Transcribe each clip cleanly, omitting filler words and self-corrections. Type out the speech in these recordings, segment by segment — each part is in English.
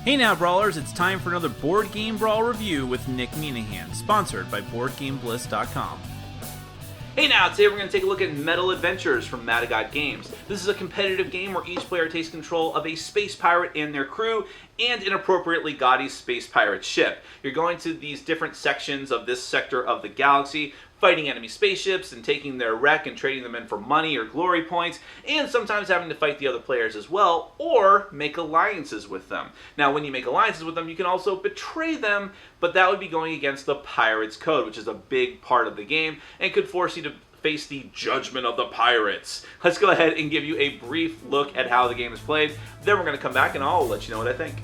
Hey now, Brawlers, it's time for another Board Game Brawl review with Nick Minahan, sponsored by BoardGameBliss.com. Hey now, today we're going to take a look at Metal Adventures from Madagod Games. This is a competitive game where each player takes control of a space pirate and their crew and an appropriately gaudy space pirate ship. You're going to these different sections of this sector of the galaxy, fighting enemy spaceships and taking their wreck and trading them in for money or glory points, and sometimes having to fight the other players as well, or make alliances with them. Now, when you make alliances with them, you can also betray them, but that would be going against the Pirates Code, which is a big part of the game, and could force you to face the judgment of the pirates. Let's go ahead and give you a brief look at how the game is played. Then we're going to come back and I'll let you know what I think.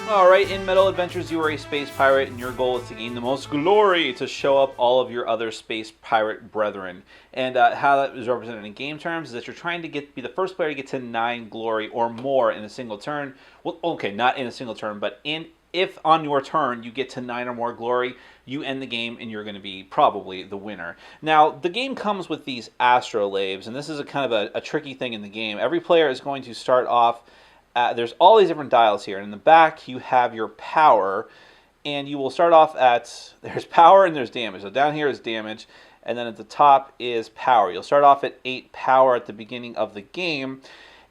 Alright, in Metal Adventures you are a space pirate and your goal is to gain the most glory to show up all of your other space pirate brethren. And how that is represented in game terms is that you're trying to be the first player to get to 9 glory or more in a single turn. Well, okay, not in a single turn, but if on your turn you get to 9 or more glory, you end the game and you're going to be probably the winner. Now, the game comes with these astrolabes, and this is a kind of a tricky thing in the game. Every player is going to start off. There's all these different dials here. And in the back, you have your power. And you will start off at, there's power and there's damage. So down here is damage. And then at the top is power. You'll start off at 8 power at the beginning of the game.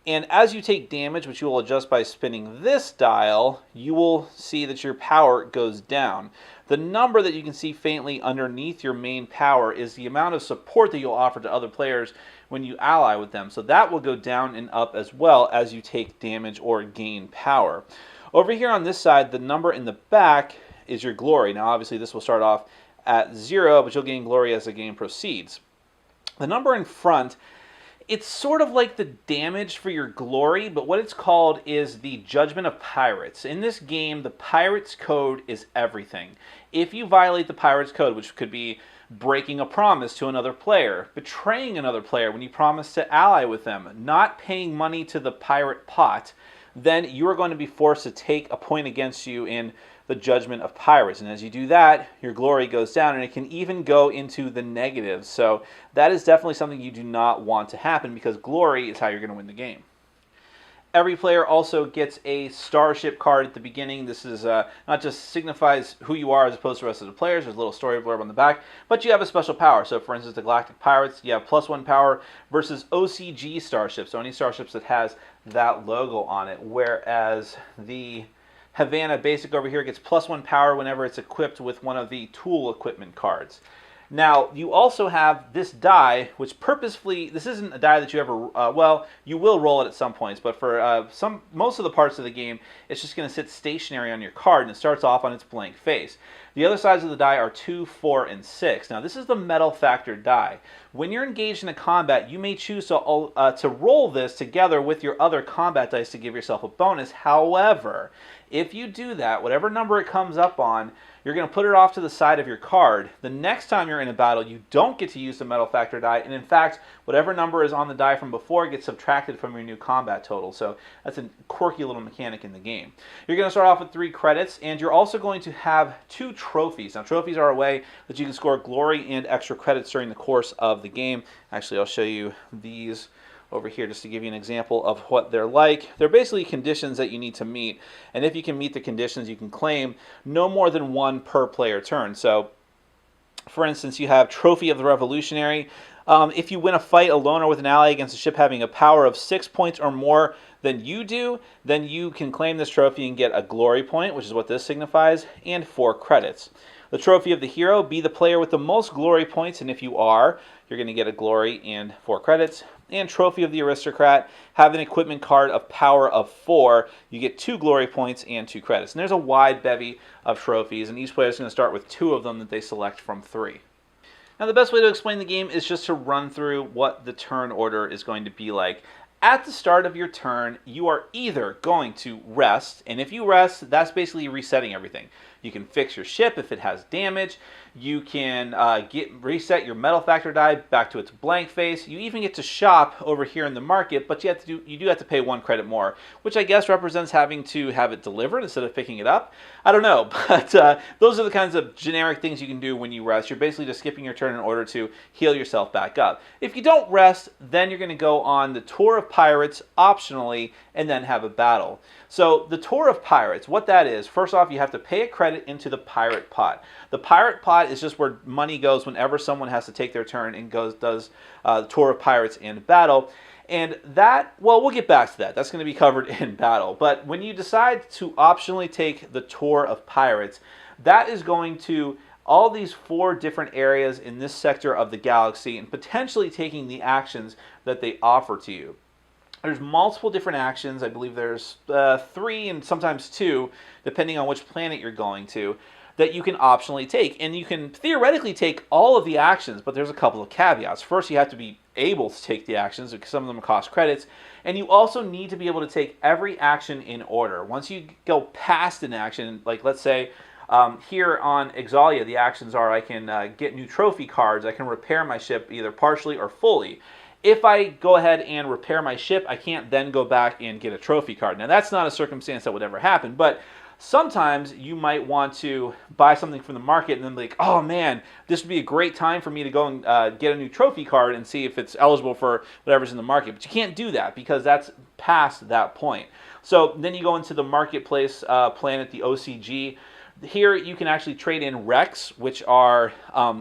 And as you take damage, which you will adjust by spinning this dial, you will see that your power goes down. The number that you can see faintly underneath your main power is the amount of support that you'll offer to other players when you ally with them. So that will go down and up as well as you take damage or gain power. Over here on this side, the number in the back is your glory. Now obviously this will start off at 0, but you'll gain glory as the game proceeds. The number in front, it's sort of like the damage for your glory, but what it's called is the Judgment of Pirates. In this game, the Pirates Code is everything. If you violate the Pirates Code, which could be breaking a promise to another player, betraying another player when you promise to ally with them, not paying money to the pirate pot, then you are going to be forced to take a point against you in the Judgment of Pirates. And as you do that, your glory goes down, and it can even go into the negatives. So that is definitely something you do not want to happen, because glory is how you're going to win the game. Every player also gets a starship card at the beginning. This is not just signifies who you are as opposed to the rest of the players. There's a little story blurb on the back, but you have a special power. So for instance, the Galactic Pirates, you have +1 power versus OCG starships, so any starships that has that logo on it, whereas the Havana Basic over here gets +1 power whenever it's equipped with one of the tool equipment cards. Now, you also have this die, which purposefully, this isn't a die that you ever, well, you will roll it at some points, but for most of the parts of the game, it's just going to sit stationary on your card, and it starts off on its blank face. The other sides of the die are 2, 4, and 6. Now, this is the metal factor die. When you're engaged in a combat, you may choose to roll this together with your other combat dice to give yourself a bonus. However, if you do that, whatever number it comes up on, you're going to put it off to the side of your card. The next time you're in a battle, you don't get to use the metal factor die, and in fact, whatever number is on the die from before gets subtracted from your new combat total. So that's a quirky little mechanic in the game. You're going to start off with 3 credits, and you're also going to have 2 trophies. Now, trophies are a way that you can score glory and extra credits during the course of the game. Actually, I'll show you these over here just to give you an example of what they're like. They're basically conditions that you need to meet, and if you can meet the conditions, you can claim no more than 1 per player turn. So, for instance, you have Trophy of the Revolutionary. If you win a fight alone or with an ally against a ship having a power of 6 points or more than you do, then you can claim this trophy and get a glory point, which is what this signifies, and 4 credits. The Trophy of the Hero, be the player with the most glory points, and if you are, you're going to get a glory and 4 credits. And Trophy of the Aristocrat, have an equipment card of power of 4. You get 2 glory points and 2 credits. And there's a wide bevy of trophies, and each player is going to start with 2 of them that they select from 3. Now, the best way to explain the game is just to run through what the turn order is going to be like. At the start of your turn, you are either going to rest, and if you rest, that's basically resetting everything. You can fix your ship if it has damage. You can reset your metal factor die back to its blank face. You even get to shop over here in the market, but you do have to pay 1 credit more, which I guess represents having to have it delivered instead of picking it up. I don't know, but those are the kinds of generic things you can do when you rest. You're basically just skipping your turn in order to heal yourself back up. If you don't rest, then you're going to go on the Tour of Pirates optionally and then have a battle. So the Tour of Pirates, what that is, first off, you have to pay a credit into the pirate pot. The pirate pot is just where money goes whenever someone has to take their turn and does the Tour of Pirates in battle. And that, well, we'll get back to that. That's going to be covered in battle. But when you decide to optionally take the Tour of Pirates, that is going to all these 4 different areas in this sector of the galaxy and potentially taking the actions that they offer to you. There's multiple different actions. I believe there's 3 and sometimes 2, depending on which planet you're going to, that you can optionally take. And you can theoretically take all of the actions, but there's a couple of caveats. First, you have to be able to take the actions, because some of them cost credits. And you also need to be able to take every action in order. Once you go past an action, like let's say here on Exalia, the actions are I can get new trophy cards, I can repair my ship either partially or fully. If I go ahead and repair my ship, I can't then go back and get a trophy card. Now, that's not a circumstance that would ever happen, but sometimes you might want to buy something from the market and then be like, oh man, this would be a great time for me to go and get a new trophy card and see if it's eligible for whatever's in the market. But you can't do that because that's past that point. So then you go into the marketplace planet, the OCG. Here you can actually trade in wrecks, which are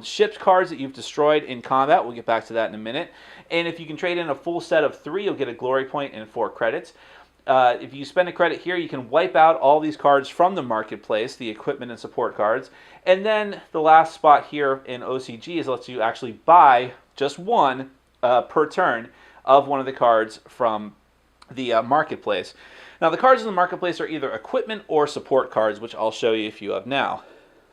ships cards that you've destroyed in combat. We'll get back to that in a minute. And if you can trade in a full set of 3, you'll get a glory point and 4 credits. If you spend a credit here, you can wipe out all these cards from the marketplace, the equipment and support cards. And then the last spot here in OCG is lets you actually buy just 1 per turn of one of the cards from the marketplace. Now, the cards in the marketplace are either equipment or support cards, which I'll show you a few of now.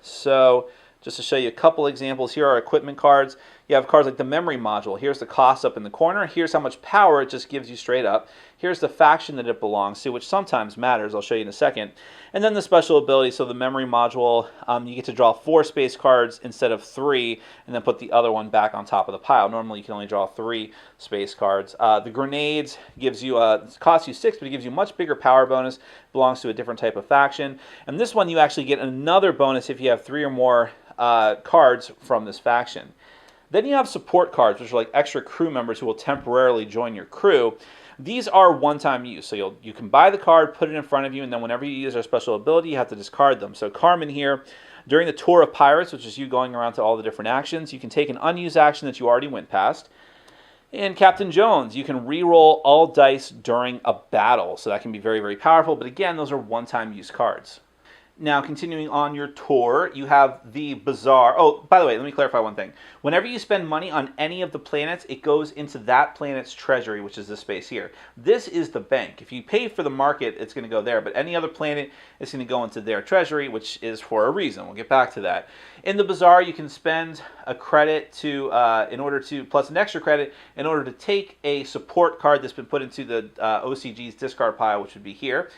So just to show you a couple examples, here are equipment cards. You have cards like the memory module. Here's the cost up in the corner. Here's how much power it just gives you straight up. Here's the faction that it belongs to, which sometimes matters. I'll show you in a second. And then the special ability. So the memory module, you get to draw 4 space cards instead of 3, and then put the other one back on top of the pile. Normally you can only draw 3 space cards. The grenades gives you it costs you 6, but it gives you a much bigger power bonus. Belongs to a different type of faction. And this one you actually get another bonus if you have 3 or more cards from this faction. Then you have support cards, which are like extra crew members who will temporarily join your crew. These are one-time use, so you can buy the card, put it in front of you, and then whenever you use their special ability, you have to discard them. So Carmen here, during the Tour of Pirates, which is you going around to all the different actions, you can take an unused action that you already went past. And Captain Jones, you can re-roll all dice during a battle, so that can be very, very powerful. But again, those are one-time use cards. Now, continuing on your tour, you have the Bazaar. Oh, by the way, let me clarify one thing. Whenever you spend money on any of the planets, it goes into that planet's treasury, which is this space here. This is the bank. If you pay for the market, it's going to go there. But any other planet is going to go into their treasury, which is for a reason. We'll get back to that. In the Bazaar, you can spend a credit plus an extra credit in order to take a support card that's been put into the OCG's discard pile, which would be here.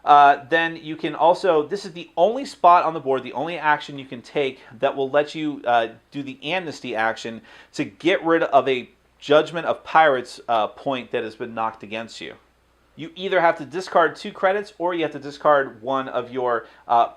Then you can also, this is the only spot on the board, the only action you can take that will let you do the amnesty action to get rid of a Judgment of Pirates point that has been knocked against you. You either have to discard 2 credits or you have to discard one of your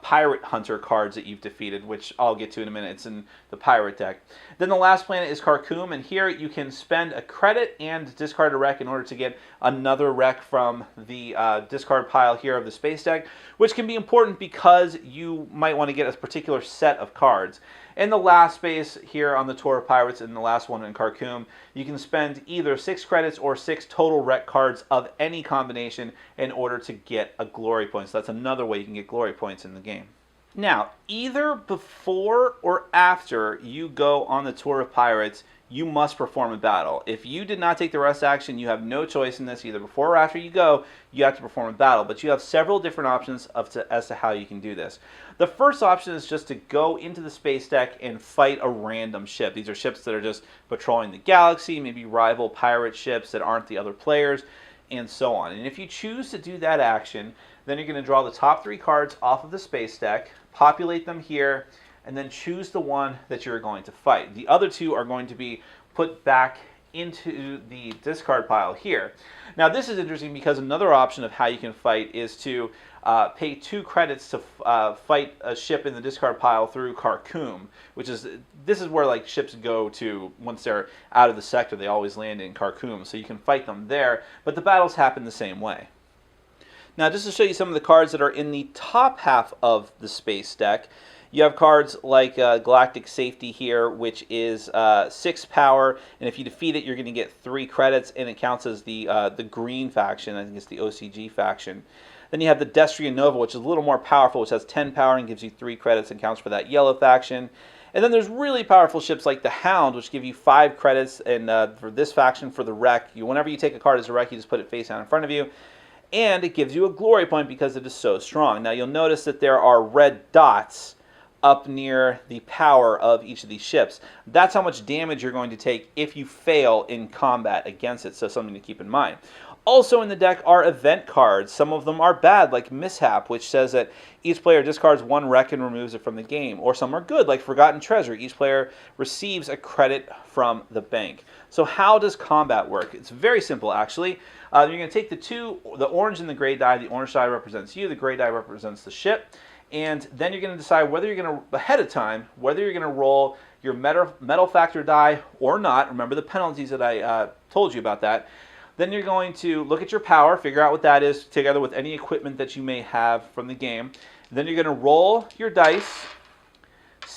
Pirate Hunter cards that you've defeated, which I'll get to in a minute. It's in the Pirate deck. Then the last planet is Kharkoum, and here you can spend a credit and discard a wreck in order to get another wreck from the discard pile here of the space deck, which can be important because you might want to get a particular set of cards. In the last space here on the Tour of Pirates and the last one in Kharkoum, you can spend either 6 credits or 6 total wreck cards of any combination in order to get a glory point. So that's another way you can get glory points in the game. Now, either before or after you go on the Tour of Pirates, you must perform a battle. If you did not take the rest action, you have no choice in this. Either before or after you go, you have to perform a battle. But you have several different options as to how you can do this. The first option is just to go into the space deck and fight a random ship. These are ships that are just patrolling the galaxy, maybe rival pirate ships that aren't the other players, and so on. And if you choose to do that action, then you're going to draw the top 3 cards off of the space deck, populate them here, and then choose the one that you're going to fight. The other two are going to be put back into the discard pile here. Now this is interesting because another option of how you can fight is to pay 2 credits to fight a ship in the discard pile through Kharkoum, this is where like ships go to once they're out of the sector. They always land in Kharkoum, so you can fight them there, but the battles happen the same way. Now just to show you some of the cards that are in the top half of the space deck, you have cards like Galactic Safety here, which is 6 power, and if you defeat it, you're going to get 3 credits, and it counts as the green faction. I think it's the OCG faction. Then you have the Destria Nova, which is a little more powerful, which has 10 power and gives you 3 credits and counts for that yellow faction. And then there's really powerful ships like the Hound, which give you 5 credits, and for this faction, for the wreck, whenever you take a card as a wreck, you just put it face down in front of you. And it gives you a glory point because it is so strong. Now you'll notice that there are red dots up near the power of each of these ships. That's how much damage you're going to take if you fail in combat against it, so something to keep in mind. Also in the deck are event cards. Some of them are bad, like Mishap, which says that each player discards 1 wreck and removes it from the game. Or some are good, like Forgotten Treasure. Each player receives a credit from the bank. So how does combat work? It's very simple, actually. You're going to take the orange and the gray die. The orange die represents you, the gray die represents the ship. And then you're going to decide whether you're going to, ahead of time, whether you're going to roll your metal factor die or not. Remember the penalties that I told you about that. Then you're going to look at your power, figure out what that is, together with any equipment that you may have from the game. Then you're going to roll your dice.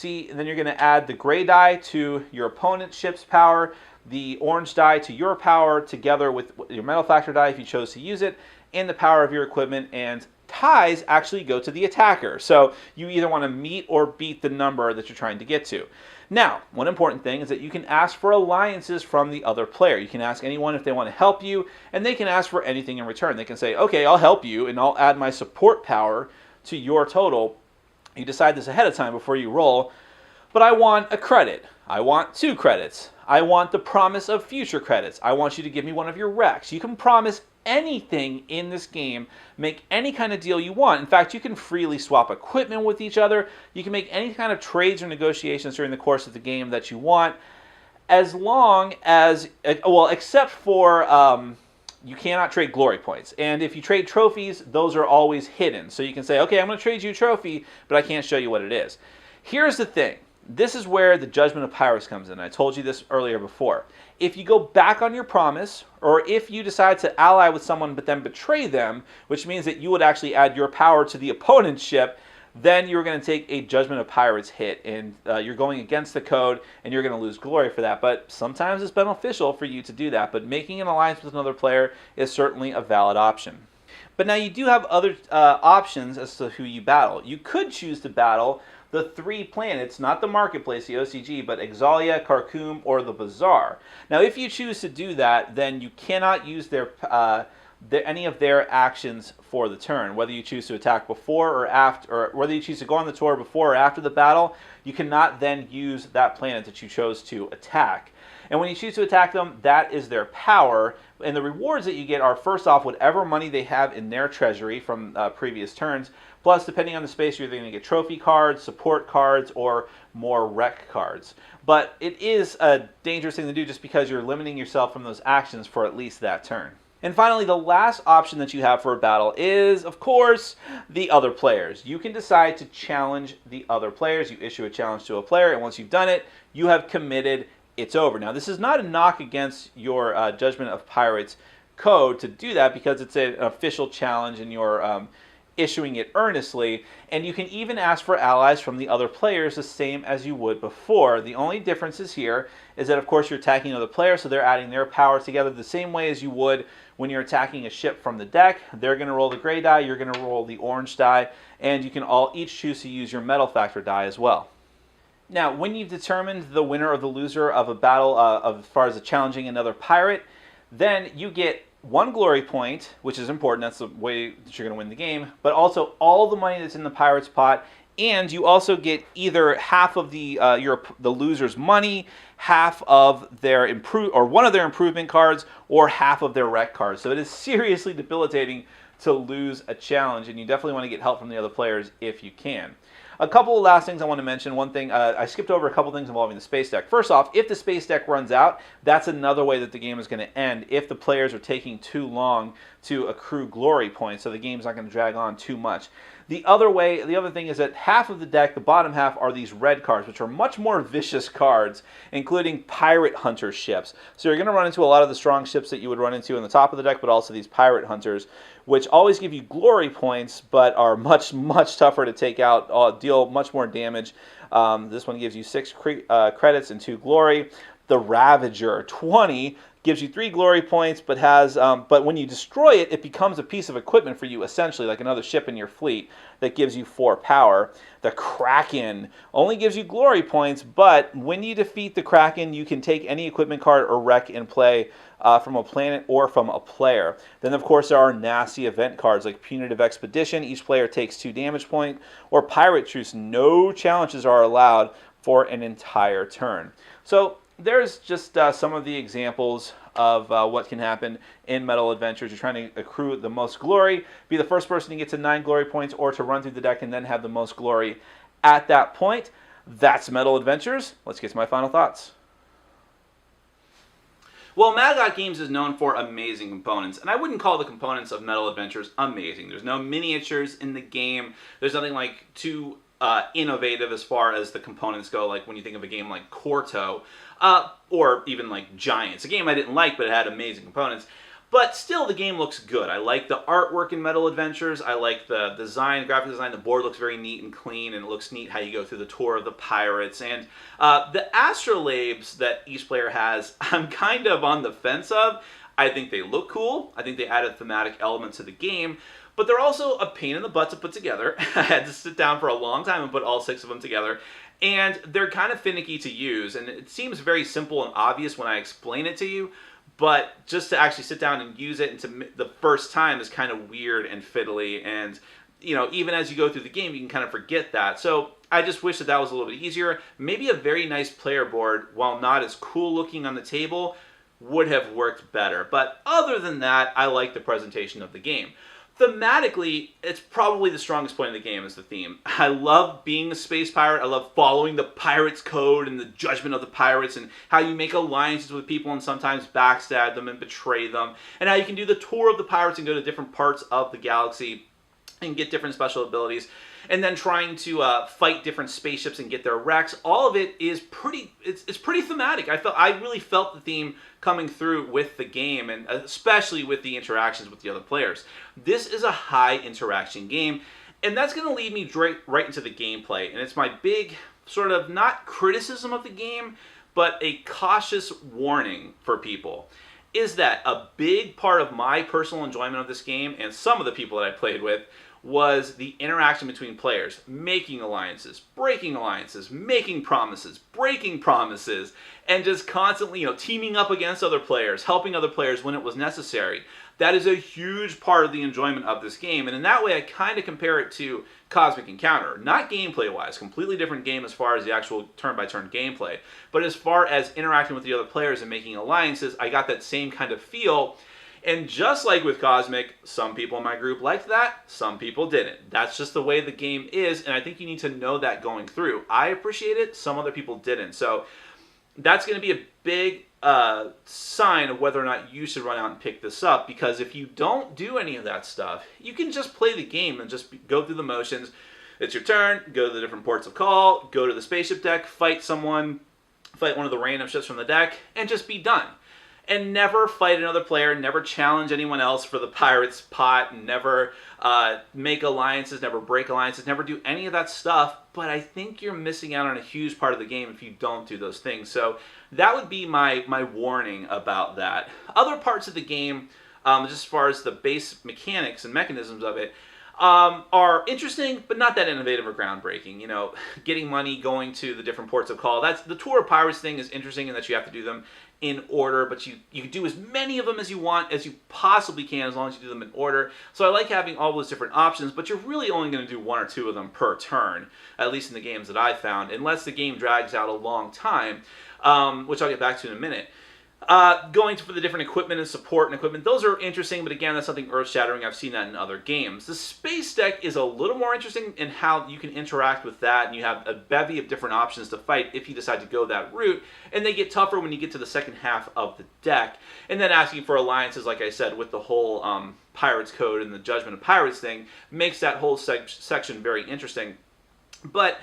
And then you're going to add the gray die to your opponent's ship's power, the orange die to your power, together with your metal factor die if you chose to use it, and the power of your equipment, and ties actually go to the attacker. So you either want to meet or beat the number that you're trying to get to. Now, one important thing is that you can ask for alliances from the other player. You can ask anyone if they want to help you, and they can ask for anything in return. They can say, okay, I'll help you, and I'll add my support power to your total. You decide this ahead of time before you roll, but I want a credit. I want 2 credits. I want the promise of future credits. I want you to give me one of your wrecks. You can promise anything in this game, make any kind of deal you want. In fact, you can freely swap equipment with each other. You can make any kind of trades or negotiations during the course of the game that you want, as long as, well, except for you cannot trade glory points. And if you trade trophies, those are always hidden. So you can say, okay, I'm going to trade you a trophy, but I can't show you what it is. Here's the thing. This is where the Judgment of Pirates comes in. I told you this earlier before. If you go back on your promise, or if you decide to ally with someone but then betray them, which means that you would actually add your power to the opponent's ship, then you're going to take a Judgment of Pirates hit, and you're going against the code, and you're going to lose glory for that. But sometimes it's beneficial for you to do that, but making an alliance with another player is certainly a valid option. But now you do have other options as to who you battle. You could choose to battle the 3 planets, not the Marketplace, the OCG, but Exalia, Kharkoum, or the Bazaar. Now, if you choose to do that, then you cannot use any of their actions for the turn. Whether you choose to attack before or after, or whether you choose to go on the tour before or after the battle, you cannot then use that planet that you chose to attack. And when you choose to attack them, that is their power. And the rewards that you get are, first off, whatever money they have in their treasury from previous turns. Plus, depending on the space, you're either going to get trophy cards, support cards, or more wreck cards. But it is a dangerous thing to do just because you're limiting yourself from those actions for at least that turn. And finally, the last option that you have for a battle is, of course, the other players. You can decide to challenge the other players. You issue a challenge to a player, and once you've done it, you have committed. It's over. Now, this is not a knock against your Judgment of Pirates code to do that, because it's an official challenge and you're issuing it earnestly, and you can even ask for allies from the other players the same as you would before. The only differences here is that, of course, you're attacking another player, so they're adding their power together the same way as you would when you're attacking a ship from the deck. They're going to roll the gray die, you're going to roll the orange die, and you can all each choose to use your metal factor die as well. Now, when you've determined the winner or the loser of a battle as far as challenging another pirate, then you get 1 glory point, which is important. That's the way that you're going to win the game. But also all the money that's in the pirate's pot, and you also get either half of the loser's money, half of their one of their improvement cards, or half of their wreck cards. So it is seriously debilitating to lose a challenge, and you definitely want to get help from the other players if you can. A couple of last things I want to mention. One thing, I skipped over a couple things involving the space deck. First off, if the space deck runs out, that's another way that the game is going to end if the players are taking too long to accrue glory points, so the game's not going to drag on too much. The other thing is that half of the deck, the bottom half, are these red cards, which are much more vicious cards, including pirate hunter ships. So you're going to run into a lot of the strong ships that you would run into in the top of the deck, but also these pirate hunters, which always give you glory points, but are much, much tougher to take out, deal much more damage. This one gives you 6 credits and 2 glory. The Ravager, 20, gives you 3 glory points, but when you destroy it, it becomes a piece of equipment for you, essentially, like another ship in your fleet that gives you 4 power. The Kraken only gives you glory points, but when you defeat the Kraken, you can take any equipment card or wreck in play from a planet or from a player. Then, of course, there are nasty event cards like Punitive Expedition. Each player takes 2 damage points, or Pirate Truce. No challenges are allowed for an entire turn. So there's just some of the examples of what can happen in Metal Adventures. You're trying to accrue the most glory, be the first person to get to 9 glory points, or to run through the deck and then have the most glory at that point. That's Metal Adventures. Let's get to my final thoughts. Well, Mad Games is known for amazing components, and I wouldn't call the components of Metal Adventures amazing. There's no miniatures in the game. There's nothing like too innovative as far as the components go, like when you think of a game like Corto, or even like Giants. A game I didn't like, but it had amazing components. But still, the game looks good. I like the artwork in Metal Adventures. I like the design, graphic design. The board looks very neat and clean, and it looks neat how you go through the tour of the pirates. And the astrolabes that each player has, I'm kind of on the fence of. I think they look cool. I think they added thematic elements to the game. But they're also a pain in the butt to put together. I had to sit down for a long time and put all 6 of them together. And they're kind of finicky to use. And it seems very simple and obvious when I explain it to you. But just to actually sit down and use it into the first time is kind of weird and fiddly. And, you know, even as you go through the game, you can kind of forget that. So I just wish that was a little bit easier. Maybe a very nice player board, while not as cool looking on the table, would have worked better. But other than that, I like the presentation of the game. Thematically, it's probably the strongest point of the game is the theme. I love being a space pirate. I love following the pirate's code and the judgment of the pirates, and how you make alliances with people and sometimes backstab them and betray them, and how you can do the tour of the pirates and go to different parts of the galaxy and get different special abilities, and then trying to fight different spaceships and get their wrecks. All of it is pretty. It's pretty thematic. I really felt the theme coming through with the game, and especially with the interactions with the other players. This is a high interaction game, and that's going to lead me right into the gameplay. And it's my big sort of not criticism of the game, but a cautious warning for people. Is that a big part of my personal enjoyment of this game, and some of the people that I played with, was the interaction between players, making alliances, making promises, breaking promises, and just constantly, teaming up against other players, helping other players when it was necessary. That is a huge part of the enjoyment of this game, and in that way I kind of compare it to Cosmic Encounter. Not gameplay-wise, completely different game as far as the actual turn-by-turn gameplay, but as far as interacting with the other players and making alliances, I got that same kind of feel. And just like with Cosmic, some people in my group liked that, some people didn't. That's just the way the game is, and I think you need to know that going through. I appreciate it, some other people didn't. So that's going to be a big sign of whether or not you should run out and pick this up, because if you don't do any of that stuff, you can just play the game and just go through the motions. It's your turn, go to the different ports of call, go to the spaceship deck, fight someone, fight one of the random ships from the deck, and just be done. And never fight another player, never challenge anyone else for the pirate's pot, never make alliances, never break alliances, never do any of that stuff. But I think you're missing out on a huge part of the game if you don't do those things. So that would be my warning about that. Other parts of the game, just as far as the base mechanics and mechanisms of it, are interesting, but not that innovative or groundbreaking. Getting money, going to the different ports of call. That's the Tour of Pirates thing is interesting in that you have to do them in order, but you can do as many of them as you want, as you possibly can, as long as you do them in order. So I like having all those different options, but you're really only going to do 1 or 2 of them per turn, at least in the games that I found, unless the game drags out a long time, which I'll get back to in a minute. Going for the different equipment and support and equipment, those are interesting, but again, that's something earth-shattering. I've seen that in other games. The space deck is a little more interesting in how you can interact with that, and you have a bevy of different options to fight if you decide to go that route, and they get tougher when you get to the second half of the deck. And then asking for alliances, like I said, with the whole Pirates Code and the Judgment of Pirates thing, makes that whole section very interesting. But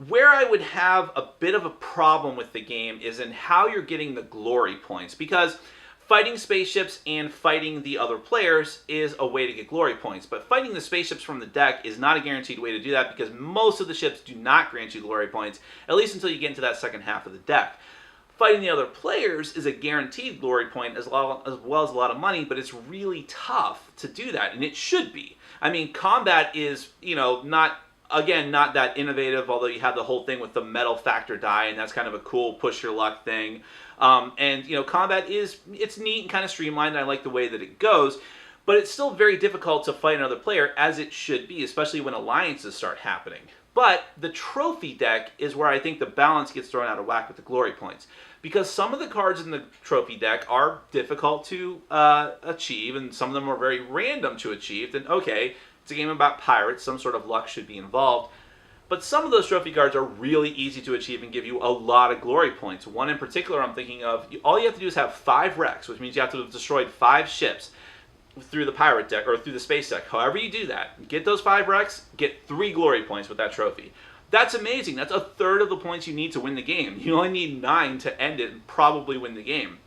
where I would have a bit of a problem with the game is in how you're getting the glory points, because fighting spaceships and fighting the other players is a way to get glory points, but fighting the spaceships from the deck is not a guaranteed way to do that, because most of the ships do not grant you glory points, at least until you get into that second half of the deck. Fighting the other players is a guaranteed glory point as well as a lot of money, but it's really tough to do that, and it should be. I mean, combat is, not that innovative, although you have the whole thing with the metal factor die, and that's kind of a cool push your luck thing. Combat it's neat and kind of streamlined, and I like the way that it goes, but it's still very difficult to fight another player, as it should be, especially when alliances start happening. But the trophy deck is where I think the balance gets thrown out of whack with the glory points, because some of the cards in the trophy deck are difficult to achieve, and some of them are very random to achieve. Then okay, it's a game about pirates, some sort of luck should be involved. But some of those trophy cards are really easy to achieve and give you a lot of glory points. One in particular I'm thinking of, all you have to do is have 5 wrecks, which means you have to have destroyed 5 ships through the pirate deck, or through the space deck. However you do that, get those 5 wrecks, get 3 glory points with that trophy. That's amazing. That's a third of the points you need to win the game. You only need 9 to end it and probably win the game.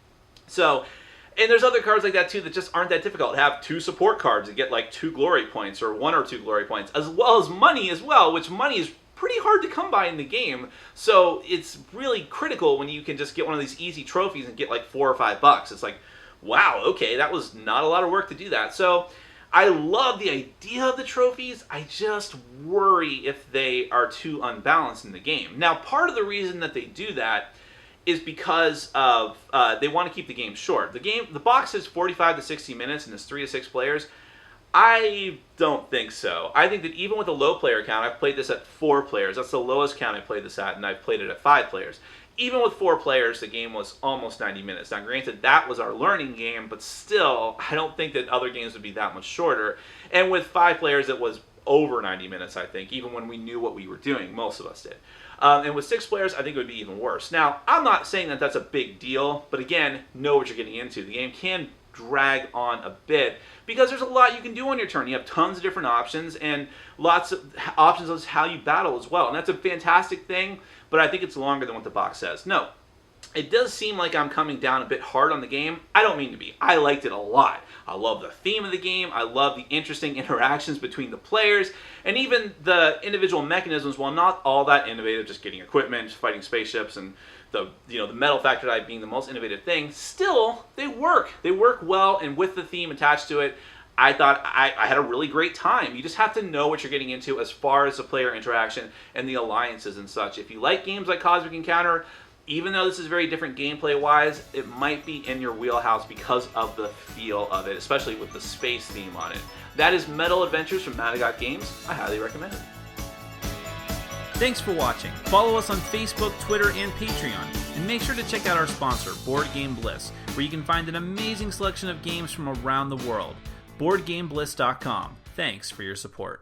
And there's other cards like that too that just aren't that difficult. Have 2 support cards and get like 2 glory points, or 1 or 2 glory points, as well as money as well, which money is pretty hard to come by in the game. So it's really critical when you can just get one of these easy trophies and get like $4 or $5. It's like, wow, okay, that was not a lot of work to do that. So I love the idea of the trophies. I just worry if they are too unbalanced in the game. Now, part of the reason that they do that is because of they want to keep the game short. The box is 45 to 60 minutes and it's 3 to 6 players. I don't think so. I think that even with a low player count, I've played this at 4 players. That's the lowest count I played this at, and I've played it at 5 players. Even with 4 players, the game was almost 90 minutes. Now, granted, that was our learning game, but still, I don't think that other games would be that much shorter. And with 5 players, it was over 90 minutes, I think, even when we knew what we were doing. Most of us did. And with 6 players, I think it would be even worse. Now, I'm not saying that that's a big deal, but again, know what you're getting into. The game can drag on a bit because there's a lot you can do on your turn. You have tons of different options and lots of options as how you battle as well. And that's a fantastic thing, but I think it's longer than what the box says. No, it does seem like I'm coming down a bit hard on the game. I don't mean to be. I liked it a lot. I love the theme of the game. I love the interesting interactions between the players, and even the individual mechanisms, while not all that innovative, just getting equipment, fighting spaceships, and the metal factor die being the most innovative thing, still, they work. They work well, and with the theme attached to it, I thought I had a really great time. You just have to know what you're getting into as far as the player interaction and the alliances and such. If you like games like Cosmic Encounter, even though this is very different gameplay-wise, it might be in your wheelhouse because of the feel of it, especially with the space theme on it. That is Metal Adventures from Madagot Games. I highly recommend it. Thanks for watching. Follow us on Facebook, Twitter, and Patreon. And make sure to check out our sponsor, Board Game Bliss, where you can find an amazing selection of games from around the world. BoardGameBliss.com. Thanks for your support.